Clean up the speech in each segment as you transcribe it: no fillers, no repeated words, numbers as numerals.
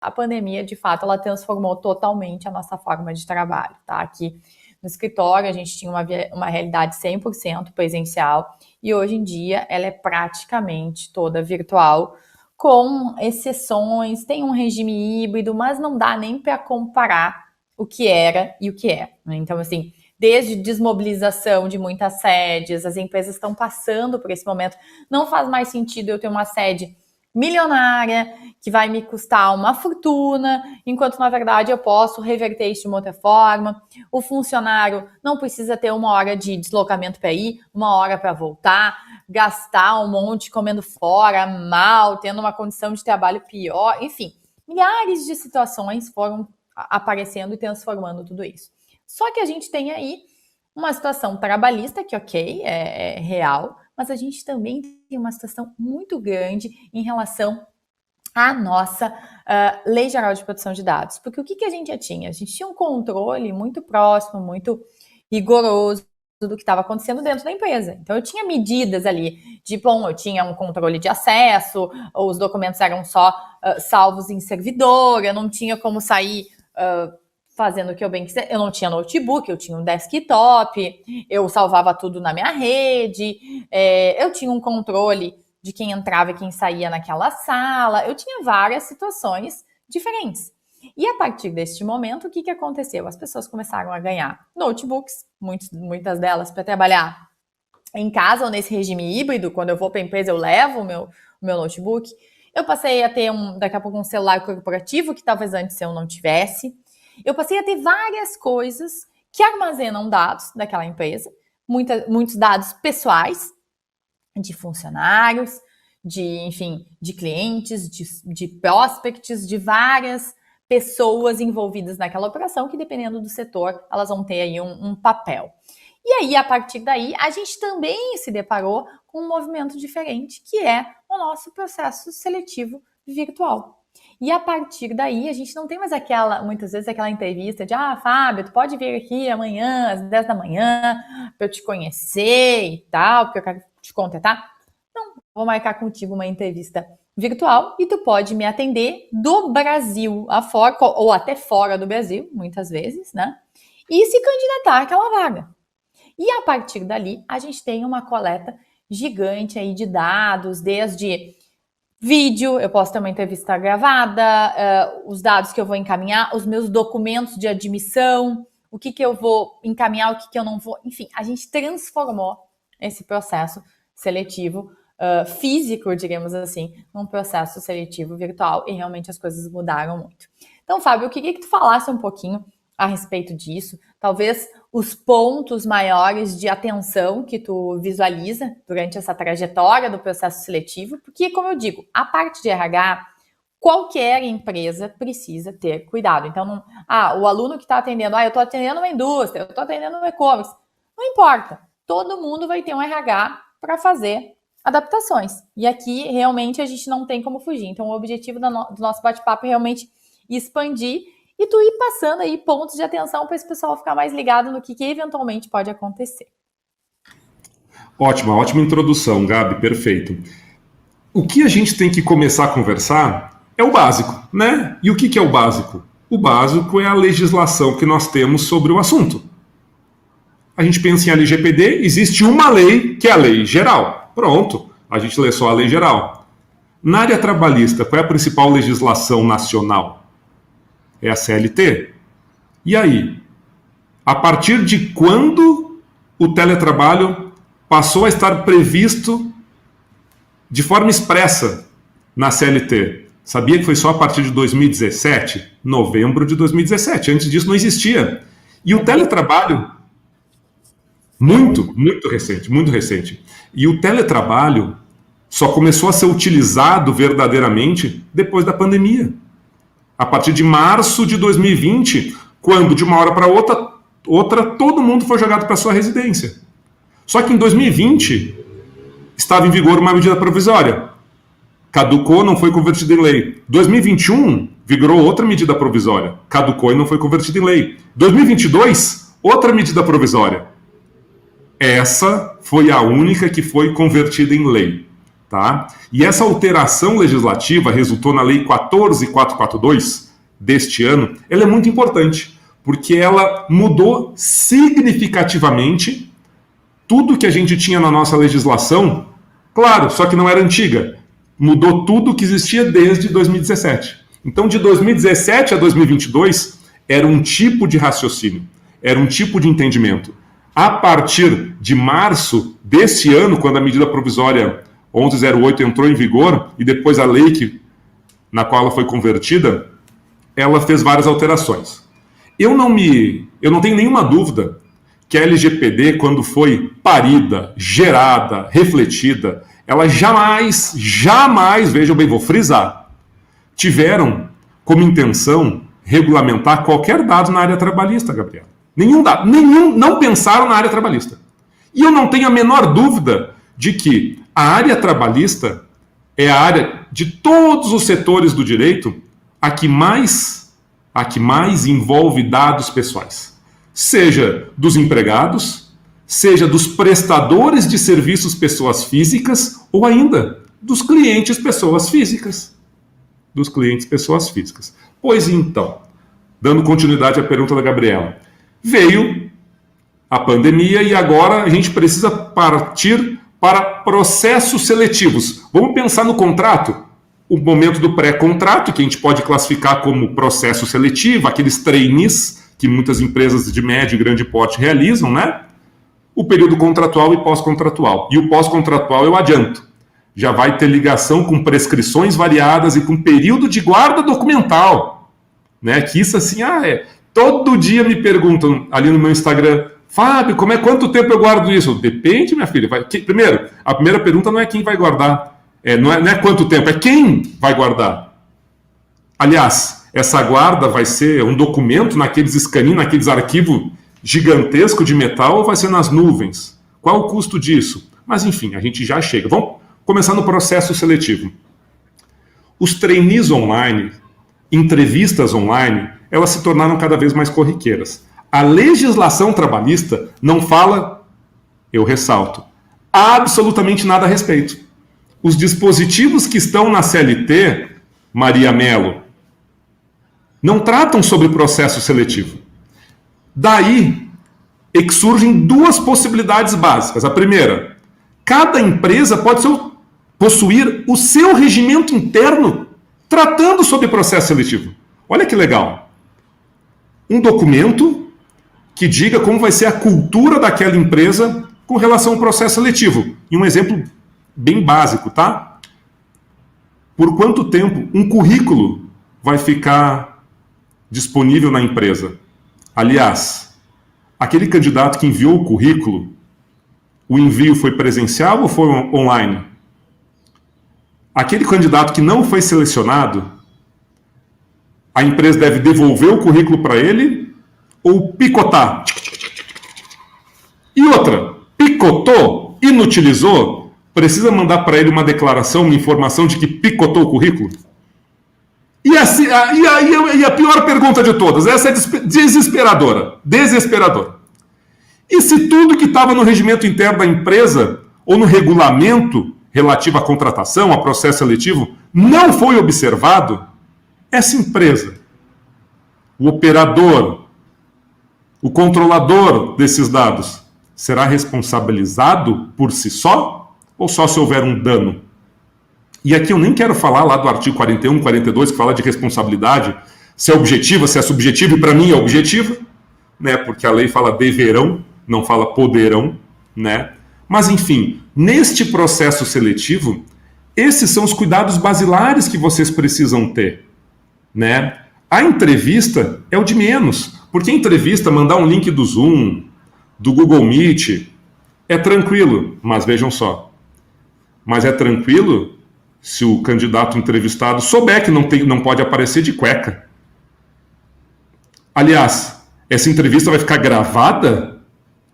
a pandemia, de fato, ela transformou totalmente a nossa forma de trabalho, tá? Aqui no escritório, a gente tinha uma realidade 100% presencial e hoje em dia ela é praticamente toda virtual, com exceções, tem um regime híbrido, mas não dá nem para comparar o que era e o que é, né? Então, assim, desde desmobilização de muitas sedes, as empresas estão passando por esse momento. Não faz mais sentido eu ter uma sede milionária, que vai me custar uma fortuna, enquanto na verdade eu posso reverter isso de uma outra forma. O funcionário não precisa ter 1 hora de deslocamento para ir, 1 hora para voltar, gastar um monte comendo fora, mal, tendo uma condição de trabalho pior, enfim. Milhares de situações foram aparecendo e transformando tudo isso. Só que a gente tem aí uma situação trabalhista que, ok, é real, mas a gente também tem uma situação muito grande em relação à nossa Lei Geral de Proteção de Dados. Porque o que a gente já tinha? A gente tinha um controle muito próximo, muito rigoroso do que estava acontecendo dentro da empresa. Então, eu tinha medidas ali de, bom, eu tinha um controle de acesso, os documentos eram só salvos em servidor, eu não tinha como sair fazendo o que eu bem quiser. Eu não tinha notebook, eu tinha um desktop, eu salvava tudo na minha rede, eu tinha um controle de quem entrava e quem saía naquela sala, eu tinha várias situações diferentes. E a partir deste momento, o que aconteceu? As pessoas começaram a ganhar notebooks, muitas delas para trabalhar em casa ou nesse regime híbrido. Quando eu vou para a empresa, eu levo o meu notebook. Eu passei a ter, daqui a pouco, um celular corporativo, que talvez antes eu não tivesse. Eu passei a ter várias coisas que armazenam dados daquela empresa, muitos dados pessoais, de funcionários, de clientes, de prospects, de várias pessoas envolvidas naquela operação, que dependendo do setor, elas vão ter aí um papel. E aí, a partir daí, a gente também se deparou com um movimento diferente, que é o nosso processo seletivo virtual. E a partir daí, a gente não tem mais muitas vezes aquela entrevista de Fábio, tu pode vir aqui amanhã às 10 da manhã para eu te conhecer e tal, porque eu quero te contratar. Não, vou marcar contigo uma entrevista virtual e tu pode me atender do Brasil afora, ou até fora do Brasil, muitas vezes, né? E se candidatar àquela vaga. E a partir dali, a gente tem uma coleta gigante aí de dados, desde vídeo, eu posso ter uma entrevista gravada, os dados que eu vou encaminhar, os meus documentos de admissão, o que eu vou encaminhar, o que eu não vou. Enfim, a gente transformou esse processo seletivo físico, digamos assim, num processo seletivo virtual, e realmente as coisas mudaram muito. Então, Fábio, eu queria que tu falasse um pouquinho a respeito disso, talvez os pontos maiores de atenção que tu visualiza durante essa trajetória do processo seletivo, porque, como eu digo, a parte de RH, qualquer empresa precisa ter cuidado. Então, o aluno que está atendendo, eu estou atendendo uma indústria, eu estou atendendo um e-commerce, não importa, todo mundo vai ter um RH para fazer adaptações. E aqui, realmente, a gente não tem como fugir. Então, o objetivo do nosso bate-papo é realmente expandir e tu ir passando aí pontos de atenção para esse pessoal ficar mais ligado no que eventualmente pode acontecer. Ótima introdução, Gabi, perfeito. O que a gente tem que começar a conversar é o básico, né? E o que é o básico? O básico é a legislação que nós temos sobre o assunto. A gente pensa em LGPD, existe uma lei que é a lei geral. Pronto, a gente lê só a lei geral. Na área trabalhista, qual é a principal legislação nacional? É a CLT. E aí? A partir de quando o teletrabalho passou a estar previsto de forma expressa na CLT? Sabia que foi só a partir de 2017? Novembro de 2017. Antes disso não existia. E o teletrabalho, muito recente. E o teletrabalho só começou a ser utilizado verdadeiramente depois da pandemia. A partir de março de 2020, quando de uma hora para outra todo mundo foi jogado para sua residência. Só que em 2020 estava em vigor uma medida provisória. Caducou, não foi convertida em lei. 2021 vigorou outra medida provisória. Caducou e não foi convertida em lei. 2022, outra medida provisória. Essa foi a única que foi convertida em lei. Tá? E essa alteração legislativa resultou na Lei 14.442 deste ano. Ela é muito importante, porque ela mudou significativamente tudo que a gente tinha na nossa legislação, claro, só que não era antiga. Mudou tudo que existia desde 2017. Então, de 2017 a 2022, era um tipo de raciocínio, era um tipo de entendimento. A partir de março desse ano, quando a medida provisória 1108 entrou em vigor, e depois a lei na qual ela foi convertida, ela fez várias alterações. Eu não tenho nenhuma dúvida que a LGPD, quando foi parida, gerada, refletida, ela jamais, vejam bem, vou frisar, tiveram como intenção regulamentar qualquer dado na área trabalhista, Gabriel. Nenhum dado, não pensaram na área trabalhista. E eu não tenho a menor dúvida de que a área trabalhista é a área de todos os setores do direito a que mais envolve dados pessoais. Seja dos empregados, seja dos prestadores de serviços pessoas físicas ou ainda dos clientes pessoas físicas. Pois então, dando continuidade à pergunta da Gabriela, veio a pandemia e agora a gente precisa partir para processos seletivos. Vamos pensar no contrato, o momento do pré-contrato, que a gente pode classificar como processo seletivo, aqueles trainees que muitas empresas de médio e grande porte realizam, né? O período contratual e pós-contratual. E o pós-contratual eu adianto, já vai ter ligação com prescrições variadas e com período de guarda documental, né? Que isso assim, todo dia me perguntam ali no meu Instagram, Fábio, quanto tempo eu guardo isso? Depende, minha filha. Primeiro, a primeira pergunta não é quem vai guardar, não é quanto tempo, é quem vai guardar. Aliás, essa guarda vai ser um documento naqueles escaninhos, naqueles arquivos gigantescos de metal ou vai ser nas nuvens? Qual o custo disso? Mas enfim, a gente já chega. Vamos começar no processo seletivo. Os trainees online, entrevistas online, elas se tornaram cada vez mais corriqueiras. A legislação trabalhista não fala, eu ressalto, absolutamente nada a respeito. Os dispositivos que estão na CLT, Maria Mello, não tratam sobre processo seletivo. Daí é que surgem duas possibilidades básicas. A primeira, cada empresa pode possuir o seu regimento interno tratando sobre processo seletivo. Olha que legal. Um documento que diga como vai ser a cultura daquela empresa com relação ao processo seletivo. E um exemplo bem básico, tá? Por quanto tempo um currículo vai ficar disponível na empresa? Aliás, aquele candidato que enviou o currículo, o envio foi presencial ou foi online? Aquele candidato que não foi selecionado, a empresa deve devolver o currículo para ele ou picotar? E outra, picotou, inutilizou, precisa mandar para ele uma declaração, uma informação de que picotou o currículo? E a pior pergunta de todas, essa é desesperadora. E se tudo que estava no regimento interno da empresa ou no regulamento relativo à contratação, a processo seletivo, não foi observado, essa empresa, o operador, o controlador desses dados, será responsabilizado por si só ou só se houver um dano? E aqui eu nem quero falar lá do artigo 41, 42, que fala de responsabilidade, se é objetiva, se é subjetiva, e para mim é objetiva, né? Porque a lei fala deverão, não fala poderão, né? Mas enfim, neste processo seletivo, esses são os cuidados basilares que vocês precisam ter, né? A entrevista é o de menos, porque a entrevista, mandar um link do Zoom, do Google Meet, é tranquilo, mas vejam só, mas é tranquilo se o candidato entrevistado souber que não pode aparecer de cueca. Aliás, essa entrevista vai ficar gravada?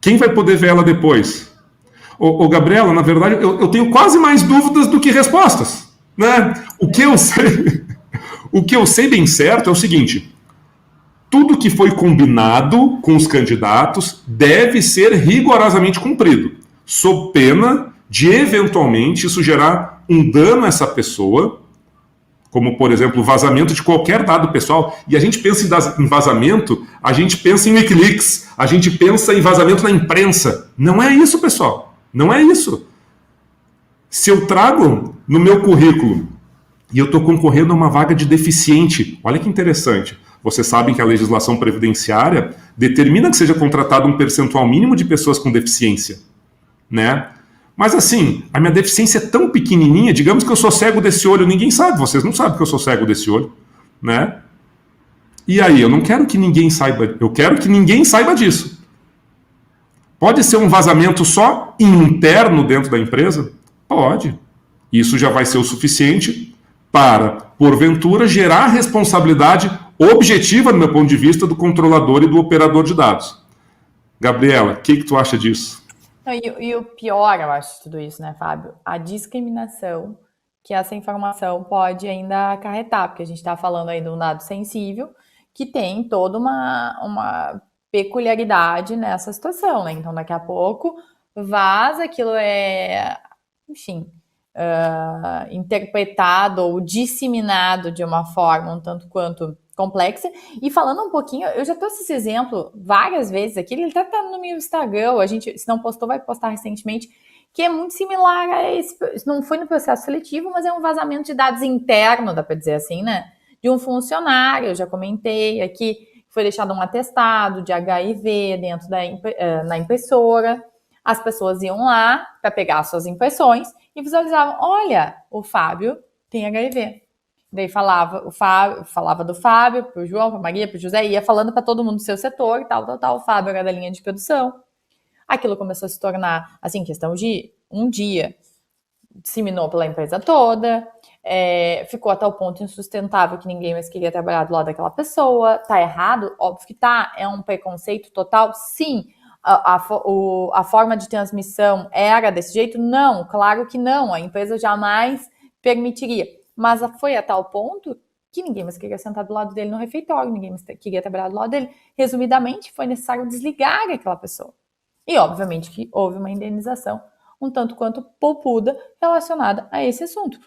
Quem vai poder ver ela depois? Ô Gabriela, na verdade, eu tenho quase mais dúvidas do que respostas, né? O que eu sei bem certo é o seguinte: tudo que foi combinado com os candidatos deve ser rigorosamente cumprido, sob pena de, eventualmente, isso gerar um dano a essa pessoa, como, por exemplo, o vazamento de qualquer dado pessoal, e a gente pensa em vazamento, a gente pensa em Wikileaks, a gente pensa em vazamento na imprensa. Não é isso, pessoal. Não é isso. Se eu trago no meu currículo e eu estou concorrendo a uma vaga de deficiente, olha que interessante. Vocês sabem que a legislação previdenciária determina que seja contratado um percentual mínimo de pessoas com deficiência, né? Mas assim, a minha deficiência é tão pequenininha, digamos que eu sou cego desse olho, ninguém sabe, vocês não sabem que eu sou cego desse olho, né? E aí, eu não quero que ninguém saiba, eu quero que ninguém saiba disso. Pode ser um vazamento só interno dentro da empresa? Pode. Isso já vai ser o suficiente para, porventura, gerar responsabilidade objetiva, do meu ponto de vista, do controlador e do operador de dados. Gabriela, o que tu acha disso? E o pior, eu acho, de tudo isso, né, Fábio? A discriminação que essa informação pode ainda acarretar, porque a gente está falando aí de um dado sensível que tem toda uma peculiaridade nessa situação, né? Então, daqui a pouco, vaza, aquilo enfim, interpretado ou disseminado de uma forma um tanto quanto complexa. E falando um pouquinho, eu já trouxe esse exemplo várias vezes aqui, ele até tá no meu Instagram, a gente, se não postou, vai postar recentemente, que é muito similar a esse, não foi no processo seletivo, mas é um vazamento de dados interno, dá para dizer assim, né? De um funcionário, eu já comentei aqui, foi deixado um atestado de HIV dentro na impressora, as pessoas iam lá para pegar suas impressões e visualizavam, olha, o Fábio tem HIV. Daí falava do Fábio pro João, pra Maria, pro José, ia falando para todo mundo do seu setor e tal. O Fábio era da linha de produção. Aquilo começou a se tornar, assim, questão de um dia, disseminou pela empresa toda, ficou a tal ponto insustentável que ninguém mais queria trabalhar do lado daquela pessoa. Tá errado? Óbvio que tá. É um preconceito total? Sim. A forma de transmissão era desse jeito? Não, claro que não. A empresa jamais permitiria. Mas foi a tal ponto que ninguém mais queria sentar do lado dele no refeitório, ninguém mais queria trabalhar do lado dele. Resumidamente, foi necessário desligar aquela pessoa. E, obviamente, que houve uma indenização um tanto quanto poupuda relacionada a esse assunto.